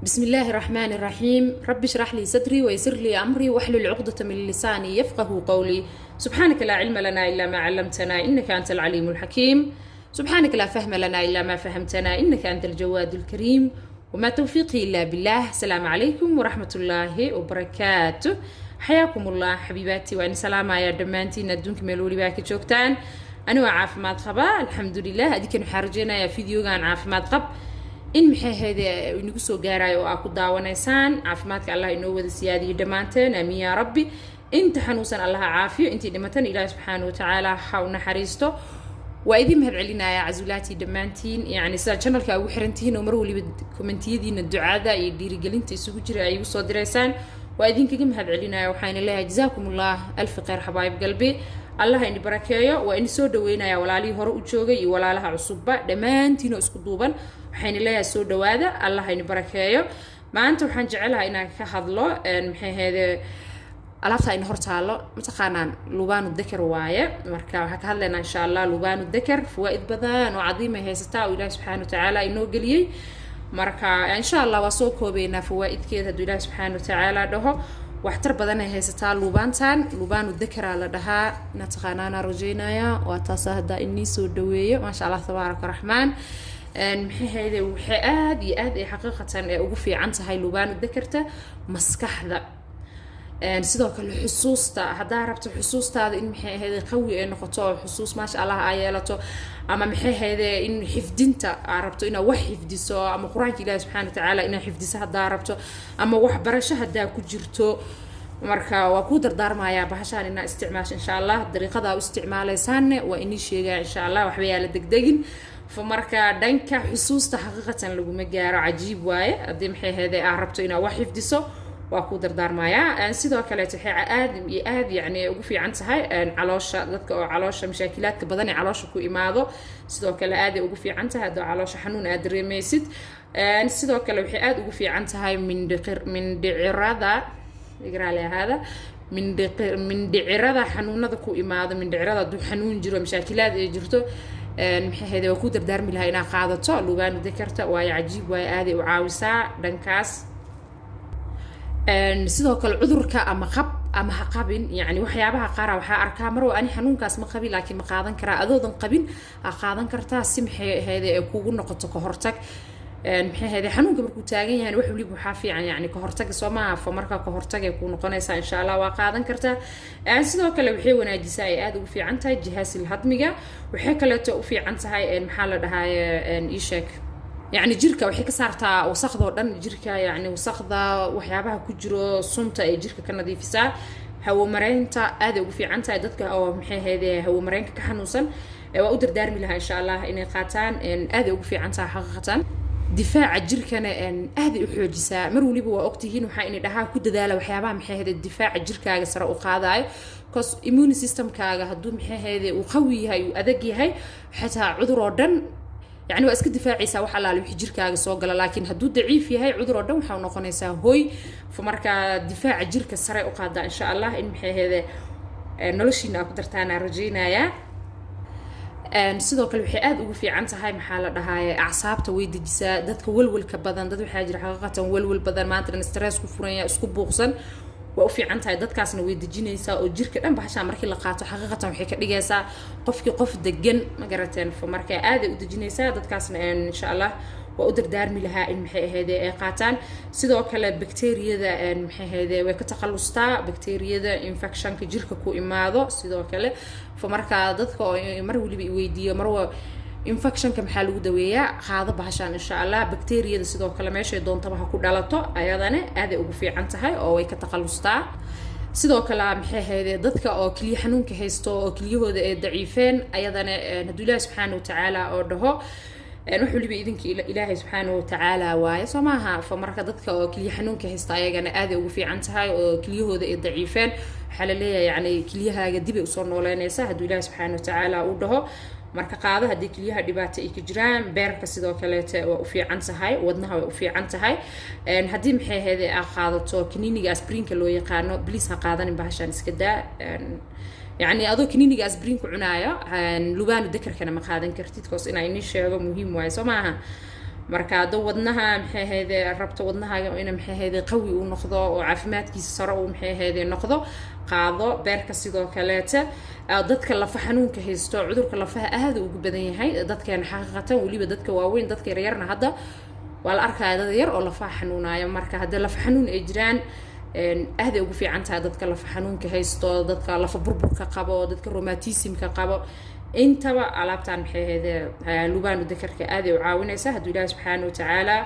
بسم الله الرحمن الرحيم. رب اشرح لي صدري ويسر لي أمري واحلل عقدة من لساني يفقه قولي. سبحانك لا علم لنا إلا ما علمتنا إنك أنت العليم الحكيم. سبحانك لا فهم لنا إلا ما فهمتنا إنك أنت الجواد الكريم. وما توفيقي إلا بالله. السلام عليكم ورحمة الله وبركاته. حياكم الله حبيباتي وأن سلام يا دمانتي ندونك ملولي باكي جوكتان. أنا وعافمات قبا الحمد لله. أديك نحرجينا يا فيديو عن عافمات قب إن محي هذا نقصو جاراي وأكو داونيسان عافماتك الله إنه وذ سيادي دمانتين أمين يا ربي. أنت حنوسا الله عافية أنت دمتن إله سبحانه وتعالى حاونا حريستو وإذا مهب علينا يا عزولاتي دمانتين يعني سا channel كأو حرنتين ومروا لي بالكومنتيين الدعاء ذا يدير جلنتي سوق جرا أيو صدرسان وإذا كم مهب علينا وحين الله جزاكم الله ألف خير حبايب قلبي الله إني بركايا وإني سود وينا يا ولالي هرو أتشوجي ولا لها عصبة دمانتين وإسكتوبا وحين الله سود وهذا الله إني بركايا ما أنت وحن جعلها إنك كهضلة محي هذا alaabta in hortaalo mataqaanaan lubaanu dakar waaye marka waxa ka hadlaynaa insha Allah lubaanu dakar fawaid badan oo cadiim ah haysta oo Ilaahay subhanahu wa ta'ala inoo galiyay marka insha Allah waa soo koobeynaa fawaidkeeda oo Ilaahay subhanahu wa ta'ala dhaho waxtar badan ay haysta lubaantan lubaanu dakar la dhahaa nataqaanana rajaynaya waa taas hada inni soo dhaweeyo ma sha Allah tabaaraka rahmaan maxay hayday waxa aad iyo aad ay xaqiiqatan ay ugu fiican tahay lubaanu dakarta maskaxda sidoo kale xusuusta hadaa rabto xusuustaada in maxay ahayd qawi ay noqoto xusuus ma sha Allah ay yeelato ama maxay ahayd in xifdinta rabto ina wax xifdiso ama quraanka Ilaahay subhanahu wa ta'ala ina xifdiso hadaa rabto ama wax barasho hadaa ku jirto marka waa ku dardaarmaya bahashan ina isticmaasho insha Allah dariiqada u isticmaalaysan waa inii sheegaa insha Allah waxba yaa la degdegin فمركا دنكا حسوس حقيقة لو مجارة عجيب واي قديم حي هذا عربته إنه واحد يفدسه وأكو دردار مايا سيدو كلا تحي آد يعني وقفي عن هاي علاشة ذاتك علاشة مشاكلات كبدني علاشة كو إماضو سيدو كلا آد وقفي عن هذا علاشة حنون أدري ميسد سيدو كلا وحي آد وقفي عن هاي من دعرادة يقرأ لي هذا من دعرادة حنون ذا كو إماضو من دعرادة دو حنون جرو مشاكلات جرتو maxay heeday ku dardaarmi lahaa inaa qaadato lubaanu dakarta waa cajiib waa aad u caawisa dhankaas sidoo kale cudurka ama qab ama qabin yani waxyaabaha qaar waxa arkaa mar aan xanuunkaas ma qabin laakiin ma qaadan kara adoodan qabin qaadan kartaa si maxay heeday kugu noqoto ka hortag maxay heeday xanuunka markuu taagan yahay wax waliba waxa fiican yani ka hortag Soomaa fa marka ka hortag ay ku noqonaysa insha Allah waa qaadan kartaa sidoo kale waxay wanaajisaa ay aad ugu fiican tahay jihaasil hadmiga waxay kale u fiican tahay maxaa la dhahay ishak يعني جيركا waxay ka saartaa wasaqda oo dhan jirka yani wasaqda waxyaabaha ku jiro sunta ay jirka ka nadiifisaa hawo mareynta aad ugu fiican tahay dadka oo maxay heeday hawo mareynka ka xanuunsan waa u dardaarmi lahaa insha Allah inay qaataan aad ugu fiican tahay xaqiiqatan difaaca jirkana aad u xoojisaa mar waliba waa ogtihiin waxa inay dhahaa ku dadaala waxyaabaha maxay heeday difaaca jirkaaga sare u qaadayo cause immune system kaaga haduu maxay heeday uu qawi yahay uu adag yahay xataa cudur oo dhan يعني واسك دفاعيسا waxa la wixii jirkaaga soo gala laakiin haduu daciif yahay cudur oo dhan waxa uu noqonaysaa hooy marka difaaca jirka sare u qaada insha Allah in maxay heede noloshiina ku dartaana rajaynaya sidoo kale waxay aad ugu fiican tahay maxaa la dhahay acsaabta way dejisaa dadka walwalka badan dad waxa jira xaqiiqatan walwal badan maanta stress ku furanaya isku buuqsan waa fiican tahay dadkaasna way dejinaysaa oo jirka dhan bahasha markii la qaato xaqiiqatan waxay ka dhigaysaa qofkii qof degan ma garateen marka aad u dejinaysaa dadkaasna insha Allah waa u dardaarmi lahaa in maxay ahayd ay qaataan sidoo kale bakteeriyada maxay ahayd way ka taqalustaa bakteeriyada infectionka jirka ku imaado sidoo kale marka dadka mar waliba i weydiiyo marwa infectionka maxaa lagu daweeyaa qaado bahashan insha Allah bakteeriyada sidoo kale meeshay doontaba ha ku dhalato ayadana aad ay ugu fiican tahay oo way ka taqalustaa sidoo kale maxay ahayd dadka oo kaliya xanuunka haysto oo kaliyahooda ay daciifeen ayadana haduu Ilaahay subhanahu wa ta'ala oo dhaho wax waliba idinka Ilaahay subhanahu wa ta'ala waaye Soomaha marka dadka oo kaliya xanuunka haysta ayagana aad ay ugu fiican tahay oo kaliyahooda ay daciifeen waxa la leeyahay yani kaliyahaaga dib ay u soo nooleynaysa haduu Ilaahay subhanahu wa ta'ala uu dhaho marka qaada hadii kaliyaha dhibaato ay ka jiraan beerka sidoo kale waa u fiican tahay wadnaha way u fiican tahay hadii maxay heeday qaadato kiniiniga aspirinka loo yaqaano please ha qaadan bahashan iska daa يعني أذو كنيني أسبرين كعناية لبان ذكر كنا مقادن كرتيت كوس إن عيني شيء مهم واي سماها marka hadda wadnaha maxay ahayd rabto wadnahaaga in maxay ahayd qawi uu noqdo oo caafimaadkiisa sare uu maxay ahayd noqdo qaado beerka sidoo kaleeta dadka lafa xanuunka haysto cudurka lafaha aad ugu badan yahay dadkeena xaqiiqatan waliba dadka waaweyn dadka yaryarna hadda waa la arkaa dad yar oo lafa xanuunaya marka hadda lafa xanuun ay jiraan aad ay ugu fiican tahay dadka lafa xanuunka haysto dadka lafa burburka qabo dadka rheumatismka qabo intaba alaabtan maxay ahayd lubaan dakarka aad ay u caawinaysaa hadduu ilaahay subxaanahu wa tacaala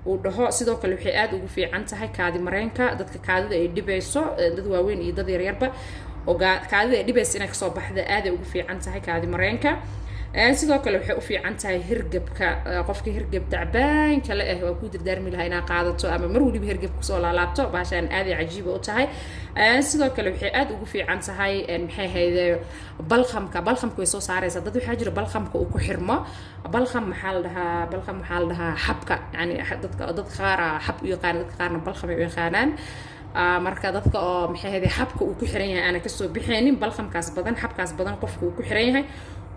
uu dhaho sidoo kale waxay aad ugu fiican tahay kaadi mareenka dadka kaadida ay dhibayso dad waaweyn iyo dad yaryarba oo kaadida ay dhibayso inay kasoo baxda aad ay ugu fiican tahay kaadi mareenka sidoo kale waxay u fiican tahay hirgabka qofka hirgab dacbaan kale waa ku dardaarmi lahaa inaa qaadato ama mar waliba hirgab kusoo laalaabto baashaan aad ay cajiib u tahay sidoo kale waxay aad ugu fiican tahay maxay ahayd balqamka way soo saaraysaa dad waxaa jira balqamka uu ku xirmo balqam maxaa la dhahaa xabka yani dad qaar xab u yaqaan dadka qaarna balqam ay u yaqaanaan marka dadka oo maxay ahayd xabka uu ku xiran yahay ana kasoo bixeenin balqamkaas badan xabkaas badan qofka uu ku xiran yahay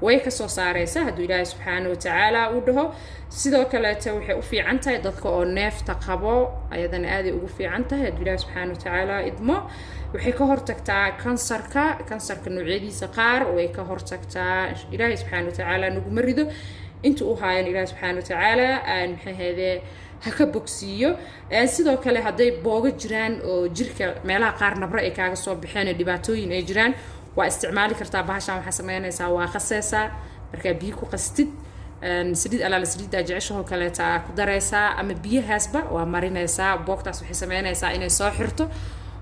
way kasoo saaraysaa hadduu ilaahay subxaanahu wa tacaala uu dhaho sidoo kaleeta waxay u fiican tahay dadka oo neefta qabo ayadana aaday ugu fiican tahay hadduu ilaahay subxaanahu wa tacaala idmo waxay ka hortagtaa kansarka noocyadiisa qaar way ka hortagtaa ilaahay subxaanahu wa tacaala naguma rido inta u haayan ilaahay subxaanahu wa tacaala maxay ahaydee ha ka bogsiiyo sidoo kale hadday booga jiraan oo jirka meelaha qaar nabro ay kaaga soo baxeen dhibaatooyin ay jiraan waa isticmaali kartaa bahashan waxaa sameynaysaa waa qasaysaa markaa biyo ku qastid saliid alaala saliiddaa jeceshahoo kaleeta ku daraysaa ama biyahaasba waa marinaysaa boogtaas waxay sameynaysaa inay soo xirto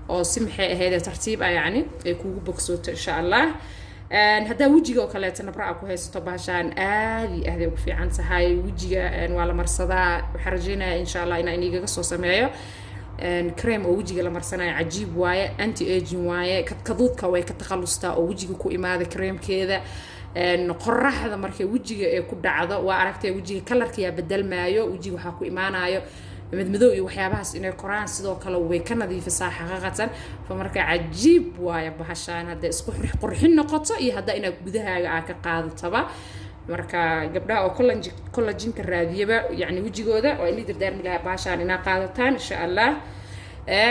oo si maxay ahayd tartiib ah yacni ay kugu bogsooto insha allah haddaa wejiga oo kaleeta nabra ku haysato bahashaan aad iyo aad ay ugu fiican tahay wejiga waa la marsadaa waxaan rajaynayaa insha allah inaan igaga soo sameeyo كريم oo wajiga la marsanayo cajiib waaye anti aging waaye kadkaduudka way ka takhalustaa oo wajiga ku imaada creamkeeda qoraxda markay wajiga ay ku dhacdo waa aragtay wajiga kalarka yaa bedelmaayo wajiga waxa ku imaanayo madmadow iyo waxyaabahaas inay qoraan sidoo kale way ka nadiifisaa xaqiiqatan marka cajiib waaye bahashaan hadda isku qurxin noqoto iyo hadda inaad gudahaaga ka qaadataba marka gabdhaha oo collagenka raadiyaba yani wajigooda oo inay dardaarmi lahaa baashaan inaa qaadataan insha allah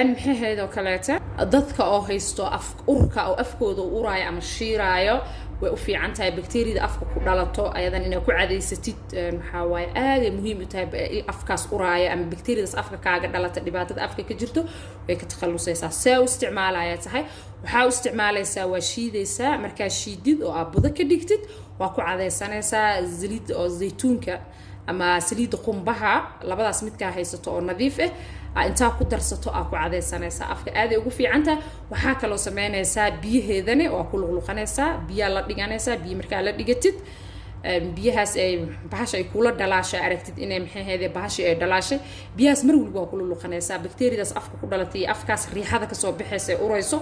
maxay ahayd oo kaleeta dadka oo haysto urka oo afkooda uraayo ama shiiraayo way u fiican tahay bakteeriyada afka ku dhalato ayadan inaad ku cadaysatid maxaa waaye aad ay muhiim u tahay afkaas uraayo ama bakteeriyadaas afka kaaga dhalata dhibaatada afka ka jirto way ka takhalusaysaa see u isticmaalaya tahay waxaa u isticmaalaysaa waa shiidaysaa markaa shiidid oo aad budo ka dhigtid waa ku cadaysanaysaa saliid oo zaytuunka ama saliidda qumbaha labadaas midkaa haysato oo nadiif ah intaa ku darsato aa ku cadaysanaysaa afka aad ay ugu fiican tahay waxaa kaloo sameynaysaa biyaheedana waa ku luqluqanaysaa biyaa la dhiganaysaa biyo markaa la dhigatid biyahaas ay bahasha ay kula dhalaashay aragtid inay maxay ahaydee bahasha ay dhalaashay biyahaas mar waliba waa ku luqluqanaysaa bakteeriyadaas afka ku dhalatay iyo afkaas riixada kasoo baxaysa ay urayso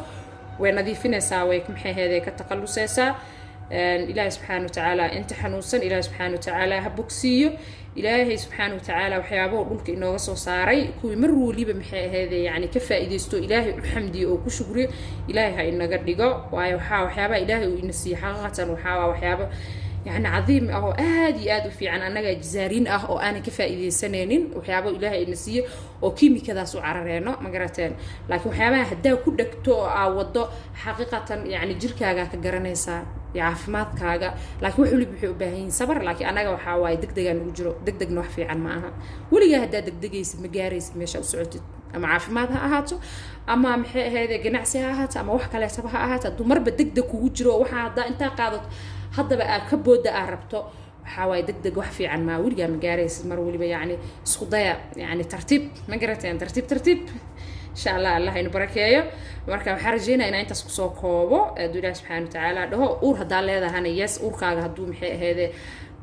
way nadiifinaysaa way maxay ahaydee ka takhalusaysaa إلهي سبحانه وتعالى أنت حنوسن إلهي سبحانه وتعالى هبوكسيو إلهي سبحانه وتعالى وحيابه قولك إنه غصو صاري كوي مروا لي بمحي هذا يعني كفا إديستو إلهي وحمدي وكشكري إلهي هاي إنه قردقو وحيابه إلهي وإنسي حقا وحيابه يعني عظيم أو آدي في عن أنا جزارين أو أنا كفائدة سنين وحيابه إلهي النسية أو كيمي كذا سو عررينا مقرتين لكن وحيابه هدا كودك تو وضو حقيقة يعني جركاغا كجرانيسا يعافمات كاغا لكن وحولي بحو باهين صبر لكن أنا وحاواي دقدقا نوجرو دقدق نوحفي عن معها ولي هدا دقدقيس مقاريس ميشا وسعودي أما عافماتها أهاتو أما محي هذا جنعسها أهات أما وحكا لا سبها أهات دمر بدقدق وجرو وحا هدا انتا قادت hadda ba ka booda rabto waxa way degdeg wax fiican ma wiliga ma gaaraysid mar waliba yani isku daya yani tartiib ma garateen tartiib insha Allah Allah inu barakeeyo marka waxa rajeynaa in intaas ku soo koobo Ilaahay subhanahu wa ta'ala dhaho uur hada leedahana yes uurkaaga haduu maxay ahaydee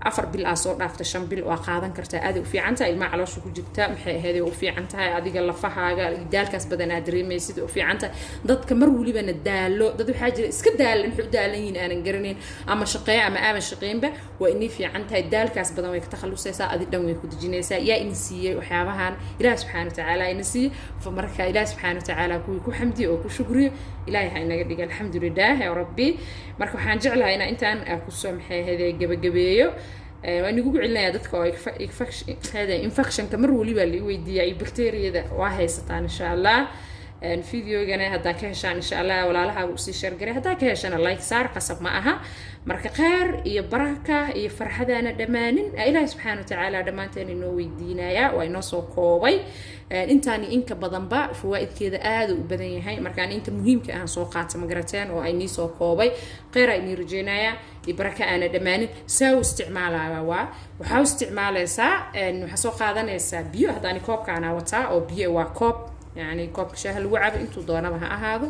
4 bil soo dhaafta 5 bil waa qaadan kartaa aad u fiican tahay ilma caloosha ku jirta maxay ahaydee u fiican tahay adiga lafahaaga daalkaas badan aad dareemaysid u fiican tahay dadka mar waliba daalo dad waxa jira iska daalan wuxuu daalanyiin aanan garaneyn ama shaqeeyo ama aan shaqeynba waa inay fiican tahay daalkaas badan way ka takhalusaysaa adi dhan way ku dejinaysaa yaa in siiyay waxyaabahan Ilaahay subhanahu wa ta'ala in siiyay famarka Ilaahay subhanahu wa ta'ala ku xamdi oo ku shukriyo Ilaahay ha inaga dhiga alxamdulillah ya rabbi marka waxaan jeclahay inaan intaan ku soo maxay ahaydee gabagabeeyo waan ugu celinaya dadka oo infection kamar waliba la weydiiyay bacteria waa haysataan insha Allah فيديوغana hadaa ka heshaan insha Allah walaalaha u sii share garay hadaa ka heshaan like saar qasab ma aha marka khair iyo baraka iyo farxadana dhamaanin Ilaahay subhanahu wa ta'ala dhamaanteen inoo weydiinaya waa inoo soo koobay intaani inka badan ba fawaidkeeda aad u badan yahay marka inta muhiimka ah soo qaata ma garateen oo ay nii soo koobay khair ay nii rajeynaya iyo baraka ana dhamaanin soo isticmaalaya waxa isticmaalaysaa waxa soo qaadanaysaa biyo hadaan koobkaana wataa oo biyo waa koob يعني كوب شاي لو عاب انتو دونبها اهادو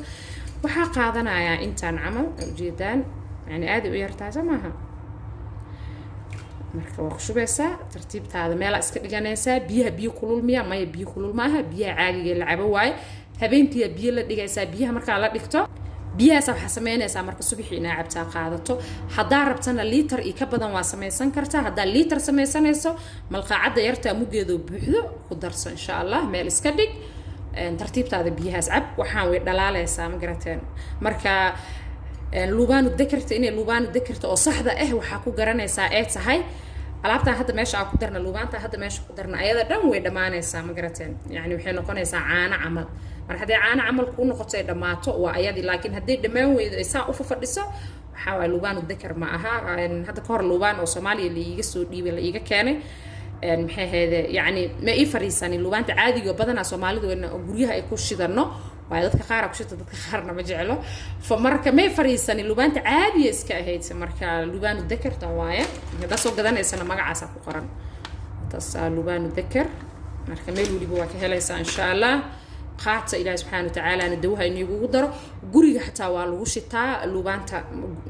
waxa qaadanaya intaan camal ujeedaan yani aad u yartaa samaha marka wax shubeysa tartiibtaada meel iska dhiganaysa biyo kulul miya ma biyo kulul maaha biyo caadiga la cabo waay habeentii biyo la dhigaysa biyaha marka la dhigto biyaha waxa sameynaysa marka subaxii ina cabta qaadato hadaa rabtana liter ka badan waa sameysan kartaa hadaa liter sameysanayso malqaacada yarta mugeedo buuxdo ku darso insha Allah meel iska dhig tartiibtaada biyahaas cab waxaan way dhalaalaysaa ma garateen marka lubaanu dakarta inay lubaanu dakarta oo saxda ah waxa ku garanaysaa ee tahay alaabta hadda meesha ku darna lubaanta hadda meesha ku darna ayada dhan way dhamaanaysaa ma garateen yani waxay noqonaysaa caana camal mar haday caana camal ku noqoto ay dhamaato waa ayadi laakiin haday dhamaan weydo ay saa u fadhiso waxa way lubaanu dakar ma aha hadda ka hor lubaan oo Soomaaliya la iiga soo dhiibay la iiga keenay maxay heede yani ma ii fariisani lubaanta caadiga badana Soomaalidu guryaha ay ku shidano waa dadka qaar ku shita dadka qaarna ma jecelo fa marka ma fariisani lubaanta caadiga iska ahayd marka lubaanu dakarta waaye hada soo gadanaysan magacaas ku qoran taas lubaanu dakar marka meel waliba waa ka helaysaa insha Allah qaata Ilaahay subhanahu wa ta'ala ana dawha inuu ugu daro guriga xataa waa lagu shitaa lubaanta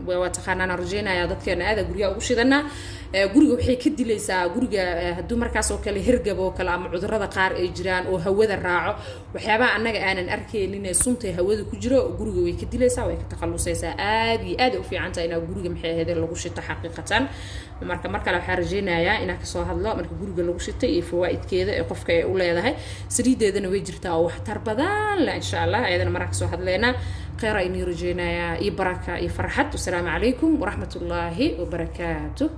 waa taqaanana rajeynaya dadkeena aad guriga ugu shidana guriga waxay ka dilaysaa guriga haduu markaas oo kale hirgabo kala ama cudurrada qaar ay jiraan oo hawada raaco waxyaabaha anaga aanan arkeenin ee sunta hawada ku jiro guriga way ka dilaysaa way ka takhalusaysaa aad u fiican tahay in guriga maxay ahayd lagu shito xaqiiqatan marka waxa rajeynayaa in ka soo hadlo marka guriga lagu shito iyo fawaidkeeda ee qofka ay u leedahay sariideedana way jirtaa oo waxtar badan la insha Allah ayadana marka soo hadleena khayr ay nii rajeynayaa iyo baraka iyo farxad. Assalaamu alaykum wa rahmatullahi wa barakatuh.